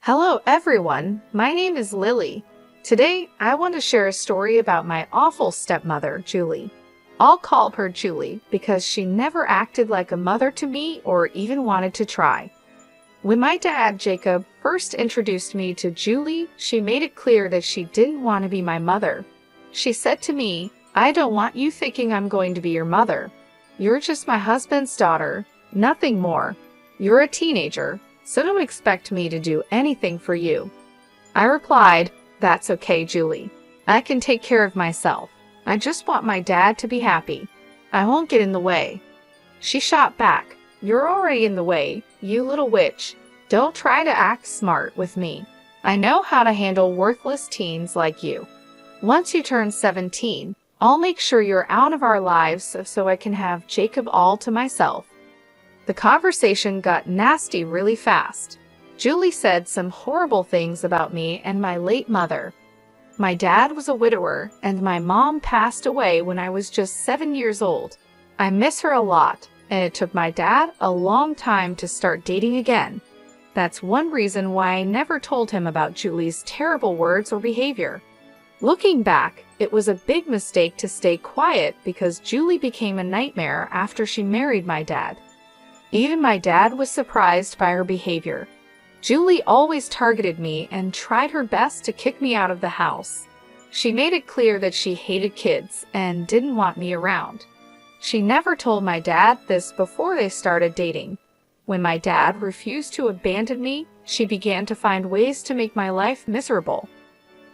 Hello everyone, my name is Lily. Today, I want to share a story about my awful stepmother, Julie. I'll call her Julie because she never acted like a mother to me or even wanted to try. When my dad, Jacob, first introduced me to Julie, she made it clear that she didn't want to be my mother. She said to me, "I don't want you thinking I'm going to be your mother. You're just my husband's daughter, nothing more. You're a teenager, so don't expect me to do anything for you." I replied, "That's okay, Julie. I can take care of myself. I just want my dad to be happy. I won't get in the way." She shot back, "You're already in the way, you little witch. Don't try to act smart with me. I know how to handle worthless teens like you. Once you turn 17, I'll make sure you're out of our lives so I can have Jacob all to myself." The conversation got nasty really fast. Julie said some horrible things about me and my late mother. My dad was a widower, and my mom passed away when I was just 7 years old. I miss her a lot, and it took my dad a long time to start dating again. That's one reason why I never told him about Julie's terrible words or behavior. Looking back, it was a big mistake to stay quiet because Julie became a nightmare after she married my dad. Even my dad was surprised by her behavior. Julie always targeted me and tried her best to kick me out of the house. She made it clear that she hated kids and didn't want me around. She never told my dad this before they started dating. When my dad refused to abandon me, she began to find ways to make my life miserable.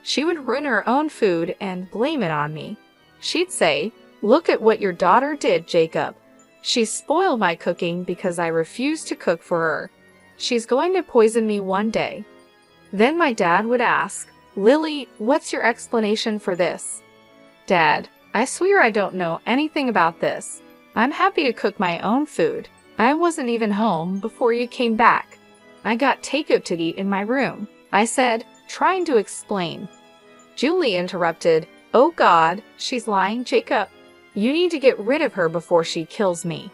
She would ruin her own food and blame it on me. She'd say, "Look at what your daughter did, Jacob. She spoiled my cooking because I refused to cook for her. She's going to poison me one day." Then my dad would ask, "Lily, what's your explanation for this?" "Dad, I swear I don't know anything about this. I'm happy to cook my own food. I wasn't even home before you came back. I got takeout to eat in my room," I said, trying to explain. Julie interrupted, "Oh God, she's lying, Jacob. You need to get rid of her before she kills me."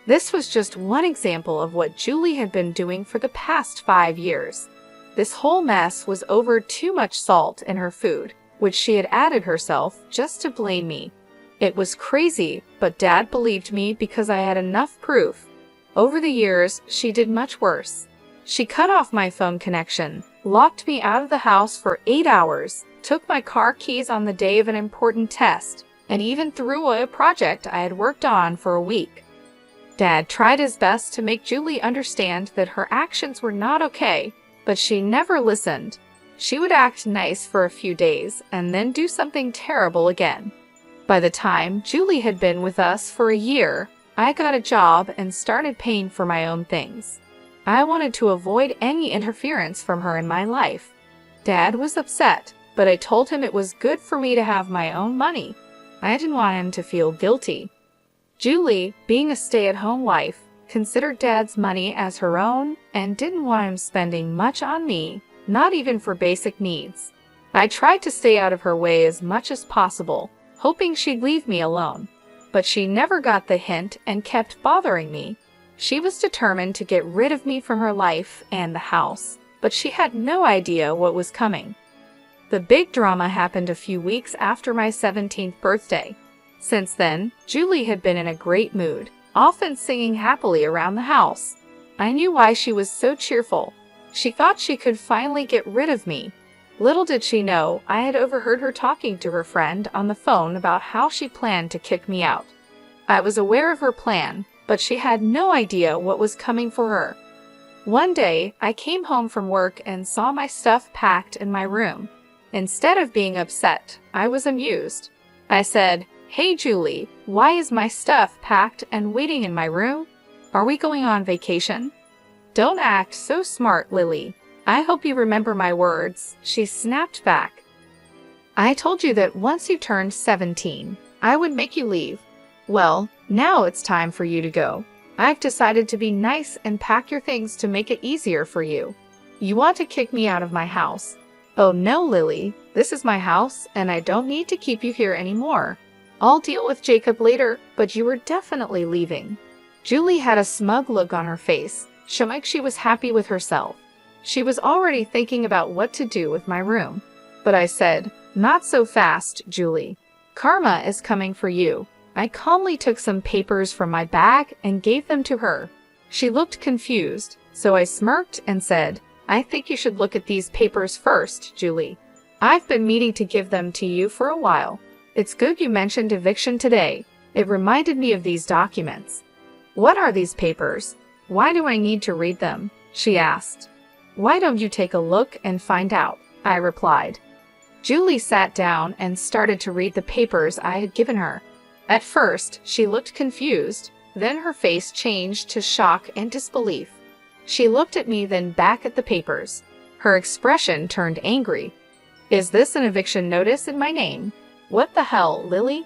This was just one example of what Julie had been doing for the past 5 years. This whole mess was over too much salt in her food, which she had added herself just to blame me. It was crazy, but Dad believed me because I had enough proof. Over the years, she did much worse. She cut off my phone connection, locked me out of the house for 8 hours, took my car keys on the day of an important test, and even threw away a project I had worked on for a week. Dad tried his best to make Julie understand that her actions were not okay, but she never listened. She would act nice for a few days and then do something terrible again. By the time Julie had been with us for a year, I got a job and started paying for my own things. I wanted to avoid any interference from her in my life. Dad was upset, but I told him it was good for me to have my own money. I didn't want him to feel guilty. Julie, being a stay-at-home wife, considered Dad's money as her own and didn't want him spending much on me, not even for basic needs. I tried to stay out of her way as much as possible, hoping she'd leave me alone. But she never got the hint and kept bothering me. She was determined to get rid of me from her life and the house, but she had no idea what was coming. The big drama happened a few weeks after my 17th birthday. Since then, Julie had been in a great mood, often singing happily around the house. I knew why she was so cheerful. She thought she could finally get rid of me. Little did she know, I had overheard her talking to her friend on the phone about how she planned to kick me out. I was aware of her plan, but she had no idea what was coming for her. One day, I came home from work and saw my stuff packed in my room. Instead of being upset, I was amused. I said, "Hey Julie, why is my stuff packed and waiting in my room? Are we going on vacation?" "Don't act so smart, Lily. I hope you remember my words," she snapped back. "I told you that once you turned 17, I would make you leave. Well, now it's time for you to go. I've decided to be nice and pack your things to make it easier for you. You want to kick me out of my house. Oh no, Lily, this is my house and I don't need to keep you here anymore. I'll deal with Jacob later, but you were definitely leaving." Julie had a smug look on her face, showing she was happy with herself. She was already thinking about what to do with my room. But I said, "Not so fast, Julie. Karma is coming for you." I calmly took some papers from my bag and gave them to her. She looked confused, so I smirked and said, "I think you should look at these papers first, Julie. I've been meaning to give them to you for a while. It's good you mentioned eviction today. It reminded me of these documents." "What are these papers? Why do I need to read them?" she asked. "Why don't you take a look and find out?" I replied. Julie sat down and started to read the papers I had given her. At first, she looked confused, then her face changed to shock and disbelief. She looked at me, then back at the papers. Her expression turned angry. "Is this an eviction notice in my name?" "What the hell, Lily?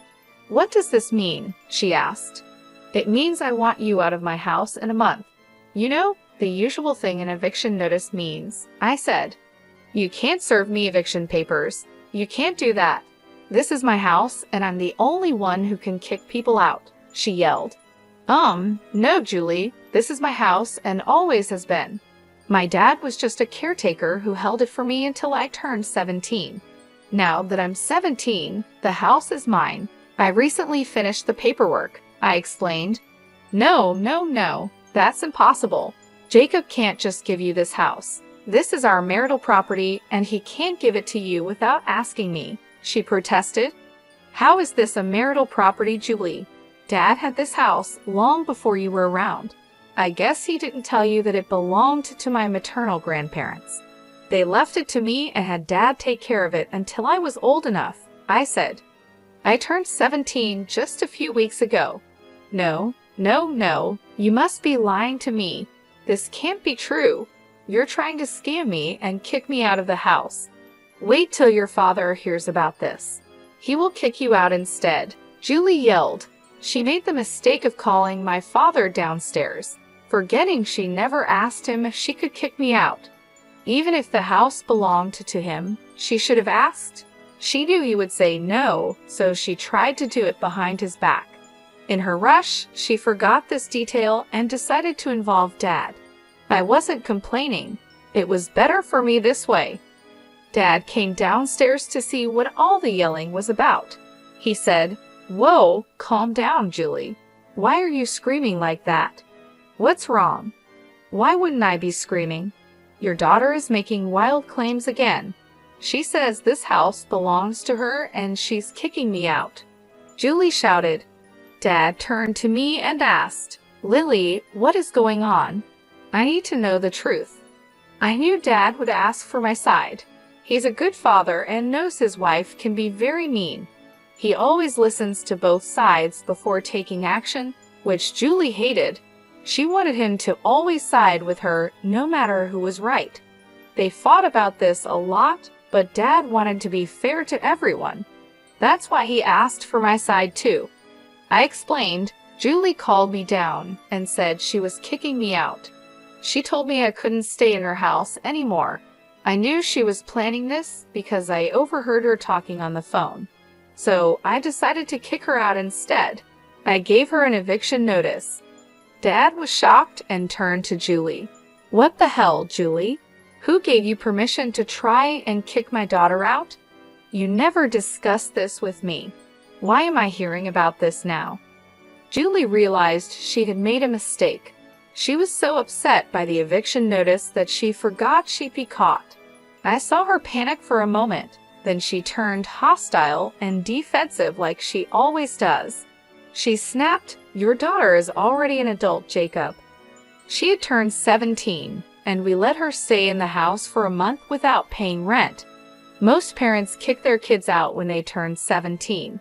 What does this mean?" she asked. "It means I want you out of my house in a month. You know, the usual thing an eviction notice means," I said. "You can't serve me eviction papers. You can't do that. This is my house, and I'm the only one who can kick people out," she yelled. No, Julie, this is my house and always has been. My dad was just a caretaker who held it for me until I turned 17. Now that I'm 17, the house is mine. I recently finished the paperwork," I explained. No, that's impossible. Jacob can't just give you this house. This is our marital property, and he can't give it to you without asking me," she protested. "How is this a marital property, Julie? Dad had this house long before you were around. I guess he didn't tell you that it belonged to my maternal grandparents. They left it to me and had Dad take care of it until I was old enough," I said. "I turned 17 just a few weeks ago." No, you must be lying to me. This can't be true. You're trying to scam me and kick me out of the house. Wait till your father hears about this. He will kick you out instead," Julie yelled. She made the mistake of calling my father downstairs, forgetting she never asked him if she could kick me out. Even if the house belonged to him, she should have asked. She knew he would say no, so she tried to do it behind his back. In her rush, she forgot this detail and decided to involve Dad. I wasn't complaining. It was better for me this way. Dad came downstairs to see what all the yelling was about. He said, "Whoa, calm down, Julie. Why are you screaming like that? What's wrong?" "Why wouldn't I be screaming? Your daughter is making wild claims again. She says this house belongs to her and she's kicking me out," Julie shouted. Dad turned to me and asked, "Lily, what is going on? I need to know the truth." I knew Dad would ask for my side. He's a good father and knows his wife can be very mean. He always listens to both sides before taking action, which Julie hated. She wanted him to always side with her, no matter who was right. They fought about this a lot, but Dad wanted to be fair to everyone. That's why he asked for my side too. I explained. Julie called me down and said she was kicking me out. She told me I couldn't stay in her house anymore. I knew she was planning this because I overheard her talking on the phone. So I decided to kick her out instead. I gave her an eviction notice. Dad was shocked and turned to Julie. "What the hell, Julie? Who gave you permission to try and kick my daughter out? You never discussed this with me. Why am I hearing about this now?" Julie realized she had made a mistake. She was so upset by the eviction notice that she forgot she'd be caught. I saw her panic for a moment. Then she turned hostile and defensive like she always does. She snapped, "Your daughter is already an adult, Jacob." She had turned 17, and we let her stay in the house for a month without paying rent. Most parents kick their kids out when they turn 17.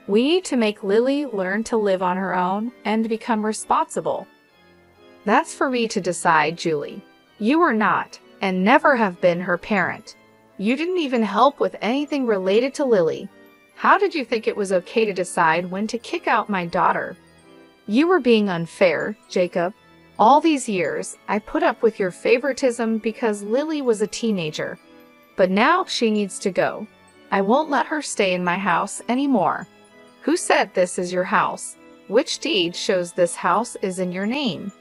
We need to make Lily learn to live on her own and become responsible. That's for me to decide, Julie. You are not, and never have been, her parent. You didn't even help with anything related to Lily. How did you think it was okay to decide when to kick out my daughter? You were being unfair, Jacob. All these years, I put up with your favoritism because Lily was a teenager. But now she needs to go. I won't let her stay in my house anymore. Who said this is your house? Which deed shows this house is in your name?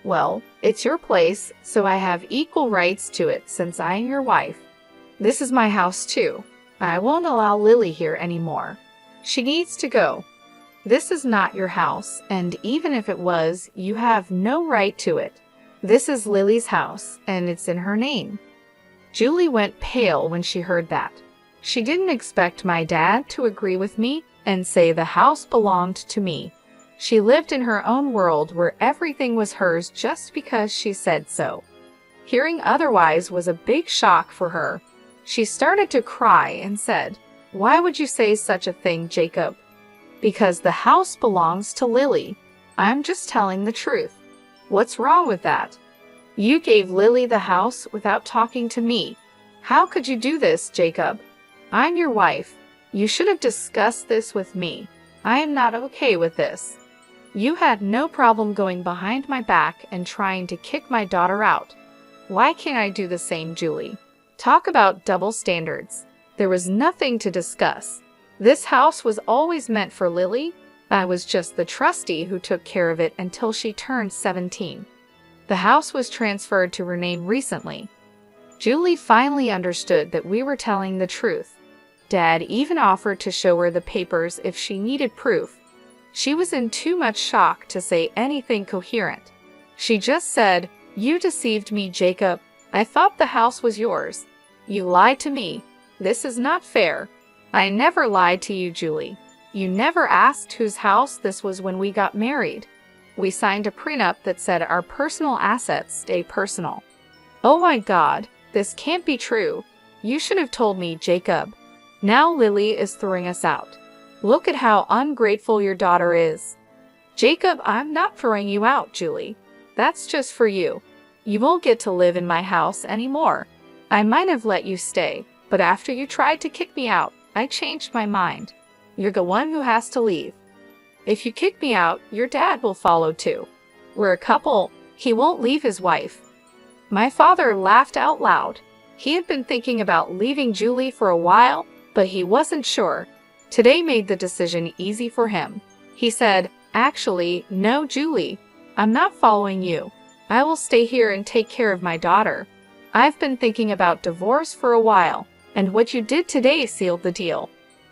Well, it's your place, so I have equal rights to it since I am your wife. This is my house too. I won't allow Lily here anymore. She needs to go. This is not your house, and even if it was, you have no right to it. This is Lily's house, and it's in her name. Julie went pale when she heard that. She didn't expect my dad to agree with me and say the house belonged to me. She lived in her own world where everything was hers just because she said so. Hearing otherwise was a big shock for her. She started to cry and said, "Why would you say such a thing, Jacob?" "Because the house belongs to Lily. I'm just telling the truth. What's wrong with that? You gave Lily the house without talking to me. How could you do this, Jacob? I'm your wife. You should have discussed this with me. I am not okay with this. You had no problem going behind my back and trying to kick my daughter out. Why can't I do the same, Julie? Talk about double standards. There was nothing to discuss. This house was always meant for Lily. I was just the trustee who took care of it until she turned 17. The house was transferred to her name recently." Julie finally understood that we were telling the truth. Dad even offered to show her the papers if she needed proof. She was in too much shock to say anything coherent. She just said, "You deceived me, Jacob. I thought the house was yours. You lied to me. This is not fair." "I never lied to you, Julie. You never asked whose house this was when we got married. We signed a prenup that said our personal assets stay personal." "Oh my God, this can't be true. You should have told me, Jacob. Now Lily is throwing us out. Look at how ungrateful your daughter is." "Jacob, I'm not throwing you out, Julie. That's just for you. You won't get to live in my house anymore. I might have let you stay, but after you tried to kick me out, I changed my mind. You're the one who has to leave. If you kick me out, your dad will follow too. We're a couple. He won't leave his wife." My father laughed out loud. He had been thinking about leaving Julie for a while, but he wasn't sure. Today made the decision easy for him. He said, "Actually, no, Julie. I'm not following you. I will stay here and take care of my daughter. I've been thinking about divorce for a while, and what you did today sealed the deal.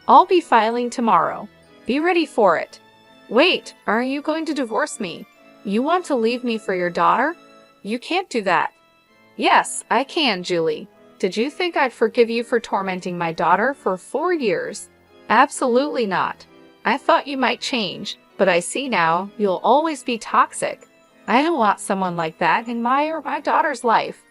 I'll be filing tomorrow. Be ready for it." "Wait, are you going to divorce me? You want to leave me for your daughter? You can't do that." "Yes, I can, Julie. Did you think I'd forgive you for tormenting my daughter for 4 years? Absolutely not. I thought you might change, but I see now you'll always be toxic. I don't want someone like that in my or my daughter's life."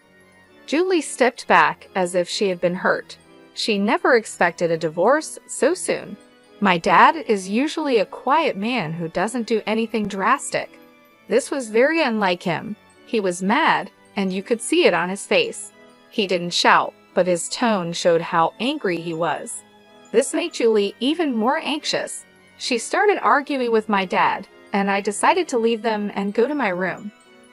Julie stepped back as if she had been hurt. She never expected a divorce so soon. My dad is usually a quiet man who doesn't do anything drastic. This was very unlike him. He was mad, and you could see it on his face. He didn't shout, but his tone showed how angry he was. This made Julie even more anxious. She started arguing with my dad, and I decided to leave them and go to my room.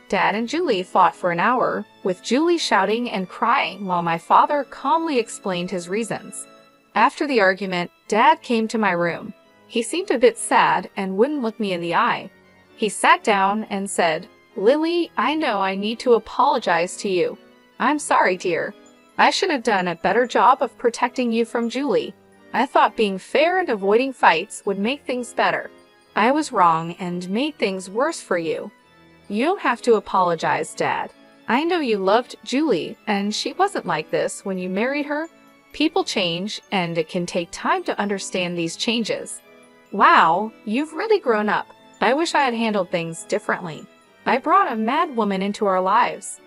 Dad and Julie fought for an hour, with Julie shouting and crying while my father calmly explained his reasons. After the argument, Dad came to my room. He seemed a bit sad and wouldn't look me in the eye. He sat down and said, "Lily, I know I need to apologize to you. I'm sorry, dear. I should have done a better job of protecting you from Julie. I thought being fair and avoiding fights would make things better. I was wrong and made things worse for you. You don't have to apologize, Dad. I know you loved Julie, and she wasn't like this when you married her. People change, and it can take time to understand these changes." "Wow, you've really grown up. I wish I had handled things differently. I brought a mad woman into our lives."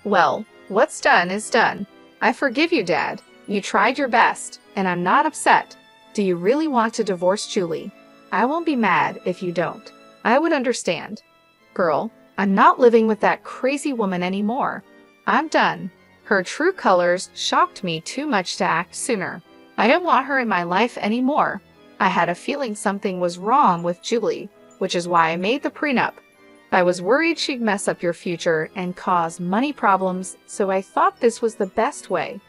"Well, what's done is done. I forgive you, Dad. You tried your best, and I'm not upset. Do you really want to divorce Julie? I won't be mad if you don't. I would understand. Girl, I'm not living with that crazy woman anymore. I'm done. Her true colors shocked me too much to act sooner. I don't want her in my life anymore. I had a feeling something was wrong with Julie, which is why I made the prenup. I was worried she'd mess up your future and cause money problems, so I thought this was the best way.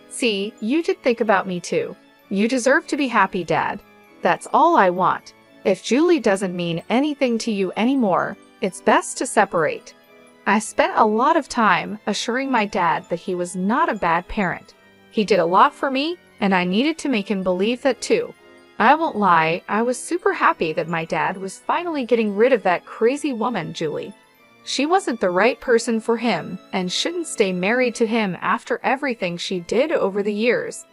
See, you did think about me too. You deserve to be happy, Dad. That's all I want. If Julie doesn't mean anything to you anymore, it's best to separate. I spent a lot of time assuring my dad that he was not a bad parent. He did a lot for me, and I needed to make him believe that too. I won't lie, I was super happy that my dad was finally getting rid of that crazy woman, Julie. She wasn't the right person for him and shouldn't stay married to him after everything she did over the years.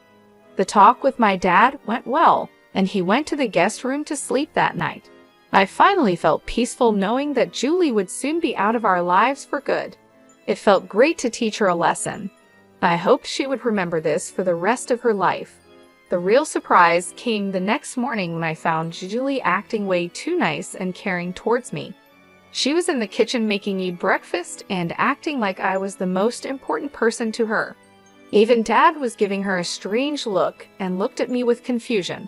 The talk with my dad went well, and he went to the guest room to sleep that night. I finally felt peaceful knowing that Julie would soon be out of our lives for good. It felt great to teach her a lesson. I hoped she would remember this for the rest of her life. The real surprise came the next morning when I found Julie acting way too nice and caring towards me. She was in the kitchen making me breakfast and acting like I was the most important person to her. Even Dad was giving her a strange look and looked at me with confusion.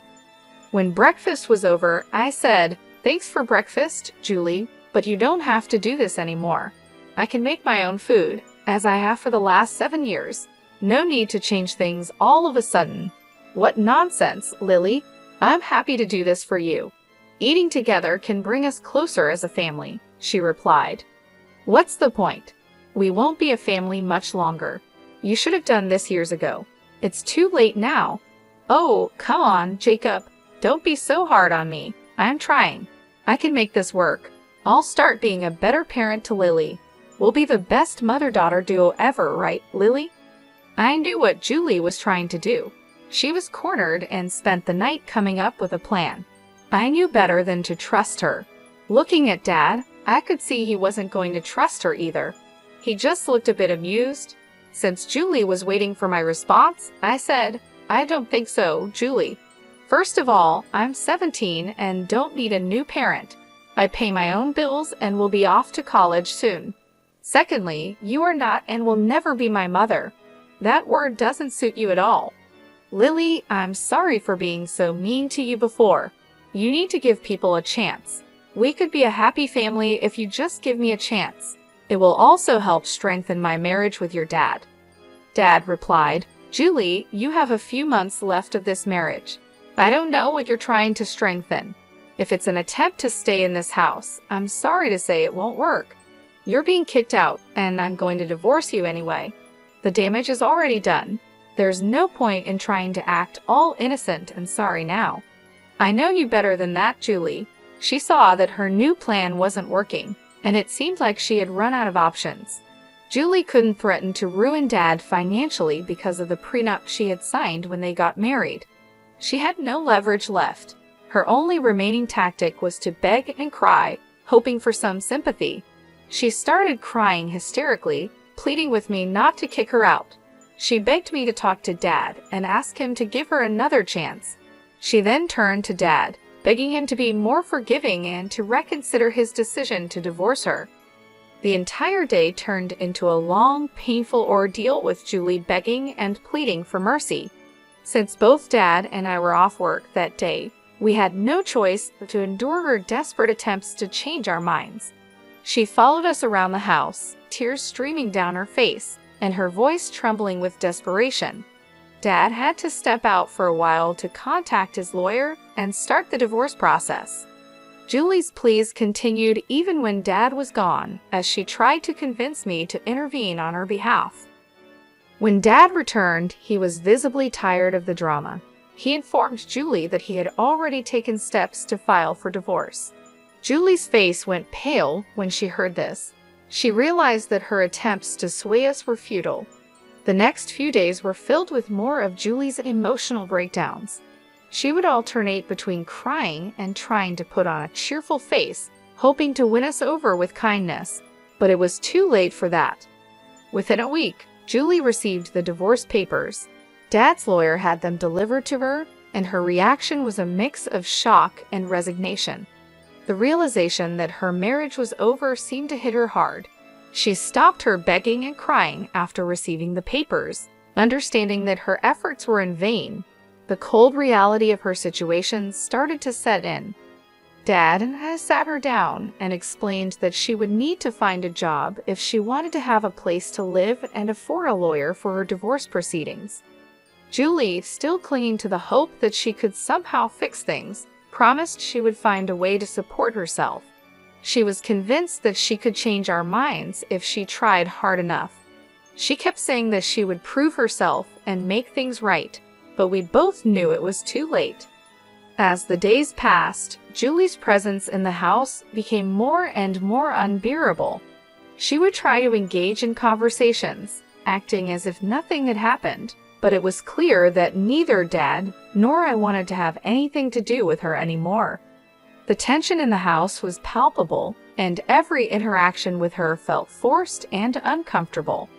When breakfast was over, I said, "Thanks for breakfast, Julie, but you don't have to do this anymore. I can make my own food, as I have for the last 7 years. No need to change things all of a sudden." "What nonsense, Lily. I'm happy to do this for you. Eating together can bring us closer as a family," she replied. "What's the point? We won't be a family much longer. You should have done this years ago. It's too late now." "Oh, come on, Jacob. Don't be so hard on me. I'm trying. I can make this work. I'll start being a better parent to Lily. We'll be the best mother-daughter duo ever, right, Lily?" I knew what Julie was trying to do. She was cornered and spent the night coming up with a plan. I knew better than to trust her. Looking at Dad, I could see he wasn't going to trust her either. He just looked a bit amused. Since Julie was waiting for my response, I said, "I don't think so, Julie. First of all, I'm 17 and don't need a new parent. I pay my own bills and will be off to college soon. Secondly, you are not and will never be my mother. That word doesn't suit you at all. Lily, I'm sorry for being so mean to you before. You need to give people a chance. We could be a happy family if you just give me a chance. It will also help strengthen my marriage with your dad." Dad replied, "Julie, you have a few months left of this marriage. I don't know what you're trying to strengthen. If it's an attempt to stay in this house, I'm sorry to say it won't work. You're being kicked out, and I'm going to divorce you anyway. The damage is already done. There's no point in trying to act all innocent and sorry now. I know you better than that, Julie." She saw that her new plan wasn't working, and it seemed like she had run out of options. Julie couldn't threaten to ruin Dad financially because of the prenup she had signed when they got married. She had no leverage left. Her only remaining tactic was to beg and cry, hoping for some sympathy. She started crying hysterically, pleading with me not to kick her out. She begged me to talk to Dad and ask him to give her another chance. She then turned to Dad, begging him to be more forgiving and to reconsider his decision to divorce her. The entire day turned into a long, painful ordeal with Julie begging and pleading for mercy. Since both Dad and I were off work that day, we had no choice but to endure her desperate attempts to change our minds. She followed us around the house, tears streaming down her face, and her voice trembling with desperation. Dad had to step out for a while to contact his lawyer and start the divorce process. Julie's pleas continued even when Dad was gone, as she tried to convince me to intervene on her behalf. When Dad returned, he was visibly tired of the drama. He informed Julie that he had already taken steps to file for divorce. Julie's face went pale when she heard this. She realized that her attempts to sway us were futile. The next few days were filled with more of Julie's emotional breakdowns. She would alternate between crying and trying to put on a cheerful face, hoping to win us over with kindness, but it was too late for that. Within a week, Julie received the divorce papers. Dad's lawyer had them delivered to her, and her reaction was a mix of shock and resignation. The realization that her marriage was over seemed to hit her hard. She stopped her begging and crying after receiving the papers, understanding that her efforts were in vain. The cold reality of her situation started to set in. Dad had sat her down and explained that she would need to find a job if she wanted to have a place to live and afford a lawyer for her divorce proceedings. Julie, still clinging to the hope that she could somehow fix things, promised she would find a way to support herself. She was convinced that she could change our minds if she tried hard enough. She kept saying that she would prove herself and make things right, but we both knew it was too late. As the days passed, Julie's presence in the house became more and more unbearable. She would try to engage in conversations, acting as if nothing had happened, but it was clear that neither Dad nor I wanted to have anything to do with her anymore. The tension in the house was palpable, and every interaction with her felt forced and uncomfortable.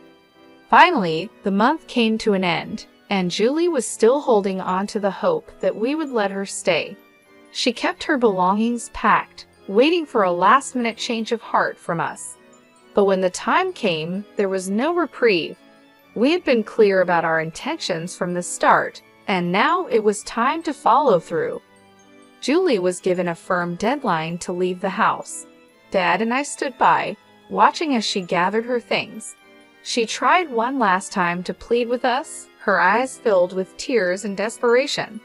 Finally, the month came to an end, and Julie was still holding on to the hope that we would let her stay. She kept her belongings packed, waiting for a last-minute change of heart from us. But when the time came, there was no reprieve. We had been clear about our intentions from the start, and now it was time to follow through. Julie was given a firm deadline to leave the house. Dad and I stood by, watching as she gathered her things. She tried one last time to plead with us, her eyes filled with tears and desperation.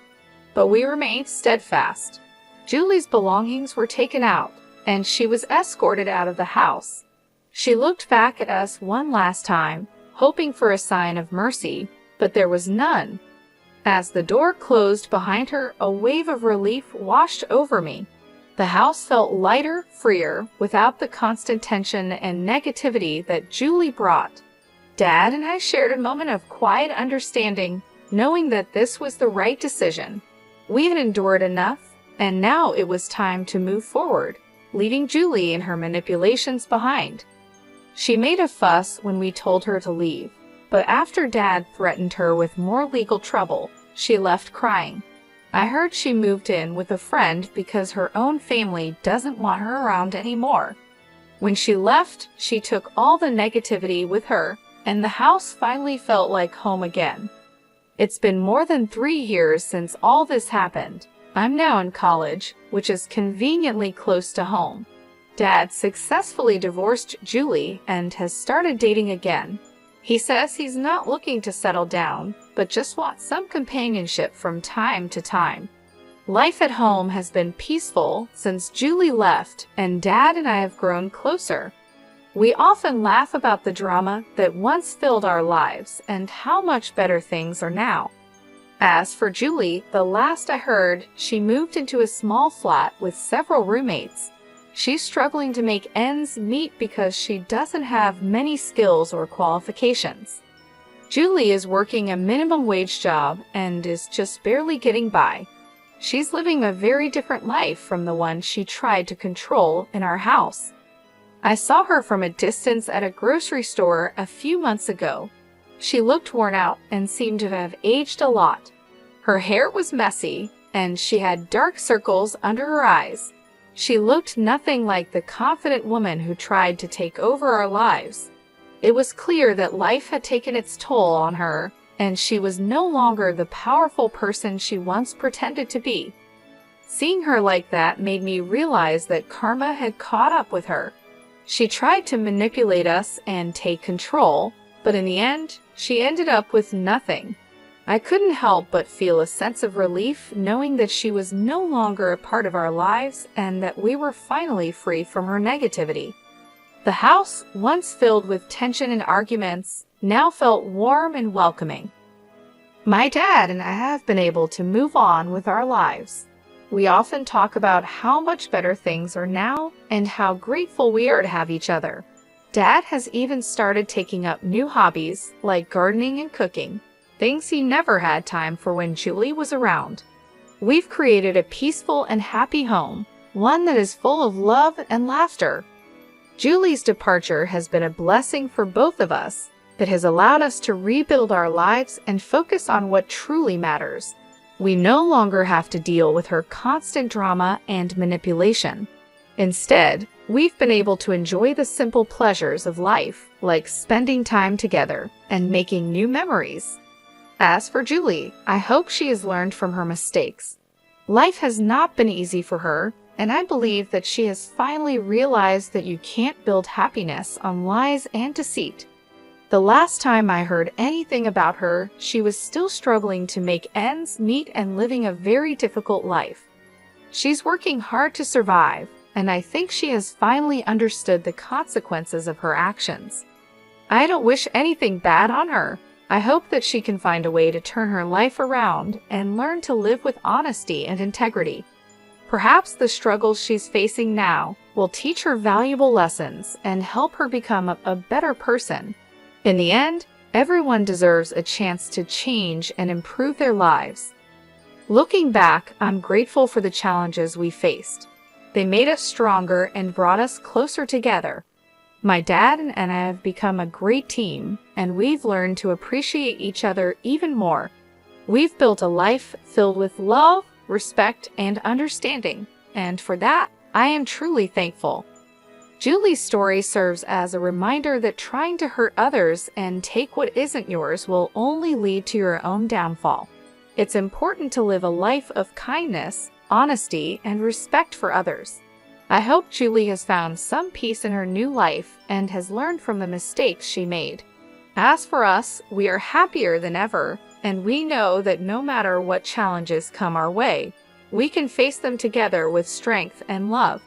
But we remained steadfast. Julie's belongings were taken out, and she was escorted out of the house. She looked back at us one last time, hoping for a sign of mercy, but there was none. As the door closed behind her, a wave of relief washed over me. The house felt lighter, freer, without the constant tension and negativity that Julie brought. Dad and I shared a moment of quiet understanding, knowing that this was the right decision. We had endured enough, and now it was time to move forward, leaving Julie and her manipulations behind. She made a fuss when we told her to leave, but after Dad threatened her with more legal trouble, she left crying. I heard she moved in with a friend because her own family doesn't want her around anymore. When she left, she took all the negativity with her, and the house finally felt like home again. It's been more than 3 years since all this happened. I'm now in college, which is conveniently close to home. Dad successfully divorced Julie and has started dating again. He says he's not looking to settle down, but just wants some companionship from time to time. Life at home has been peaceful since Julie left, and Dad and I have grown closer. We often laugh about the drama that once filled our lives and how much better things are now. As for Julie, the last I heard, she moved into a small flat with several roommates. She's struggling to make ends meet because she doesn't have many skills or qualifications. Julie is working a minimum wage job and is just barely getting by. She's living a very different life from the one she tried to control in our house. I saw her from a distance at a grocery store a few months ago. She looked worn out and seemed to have aged a lot. Her hair was messy, and she had dark circles under her eyes. She looked nothing like the confident woman who tried to take over our lives. It was clear that life had taken its toll on her, and she was no longer the powerful person she once pretended to be. Seeing her like that made me realize that karma had caught up with her. She tried to manipulate us and take control, but in the end, she ended up with nothing. I couldn't help but feel a sense of relief knowing that she was no longer a part of our lives and that we were finally free from her negativity. The house, once filled with tension and arguments, now felt warm and welcoming. My dad and I have been able to move on with our lives. We often talk about how much better things are now and how grateful we are to have each other. Dad has even started taking up new hobbies like gardening and cooking, things he never had time for when Julie was around. We've created a peaceful and happy home, one that is full of love and laughter. Julie's departure has been a blessing for both of us that has allowed us to rebuild our lives and focus on what truly matters. We no longer have to deal with her constant drama and manipulation. Instead, we've been able to enjoy the simple pleasures of life, like spending time together and making new memories. As for Julie, I hope she has learned from her mistakes. Life has not been easy for her, and I believe that she has finally realized that you can't build happiness on lies and deceit. The last time I heard anything about her, she was still struggling to make ends meet and living a very difficult life. She's working hard to survive, and I think she has finally understood the consequences of her actions. I don't wish anything bad on her. I hope that she can find a way to turn her life around and learn to live with honesty and integrity. Perhaps the struggles she's facing now will teach her valuable lessons and help her become a better person. In the end, everyone deserves a chance to change and improve their lives. Looking back, I'm grateful for the challenges we faced. They made us stronger and brought us closer together. My dad and I have become a great team, and we've learned to appreciate each other even more. We've built a life filled with love, respect, and understanding, and for that, I am truly thankful. Julie's story serves as a reminder that trying to hurt others and take what isn't yours will only lead to your own downfall. It's important to live a life of kindness, honesty, and respect for others. I hope Julie has found some peace in her new life and has learned from the mistakes she made. As for us, we are happier than ever, and we know that no matter what challenges come our way, we can face them together with strength and love.